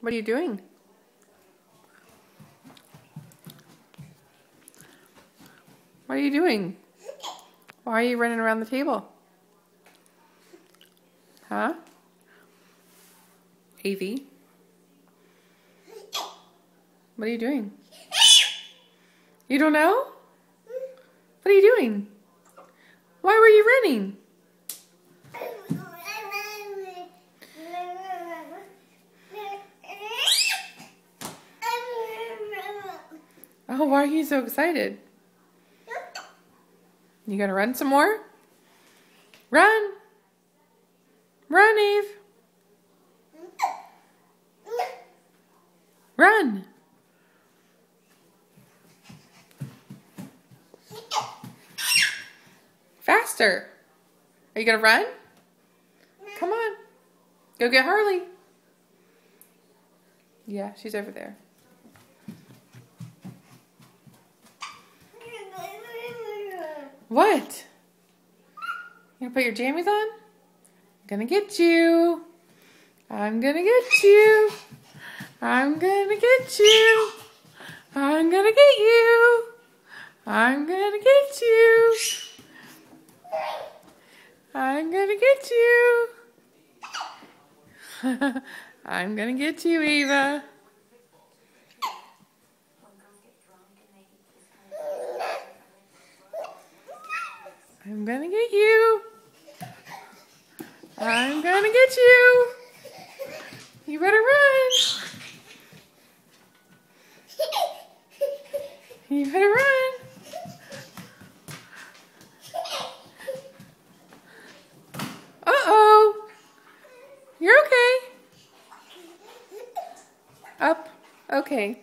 What are you doing? What are you doing? Why are you running around the table? Huh? Evie? What are you doing? You don't know? What are you doing? Why were you running? Oh, why are you so excited? You gonna run some more? Run! Run, Eve! Run! Faster! Are you gonna run? Come on. Go get Harley. Yeah, she's over there. What? You gonna put your jammies on? I'm gonna get you. I'm gonna get you. I'm gonna get you. I'm gonna get you. I'm gonna get you. I'm gonna get you. I'm gonna get you, Eva. I'm gonna get you. I'm gonna get you. You better run. You better run. Uh-oh. You're okay. Up. Okay.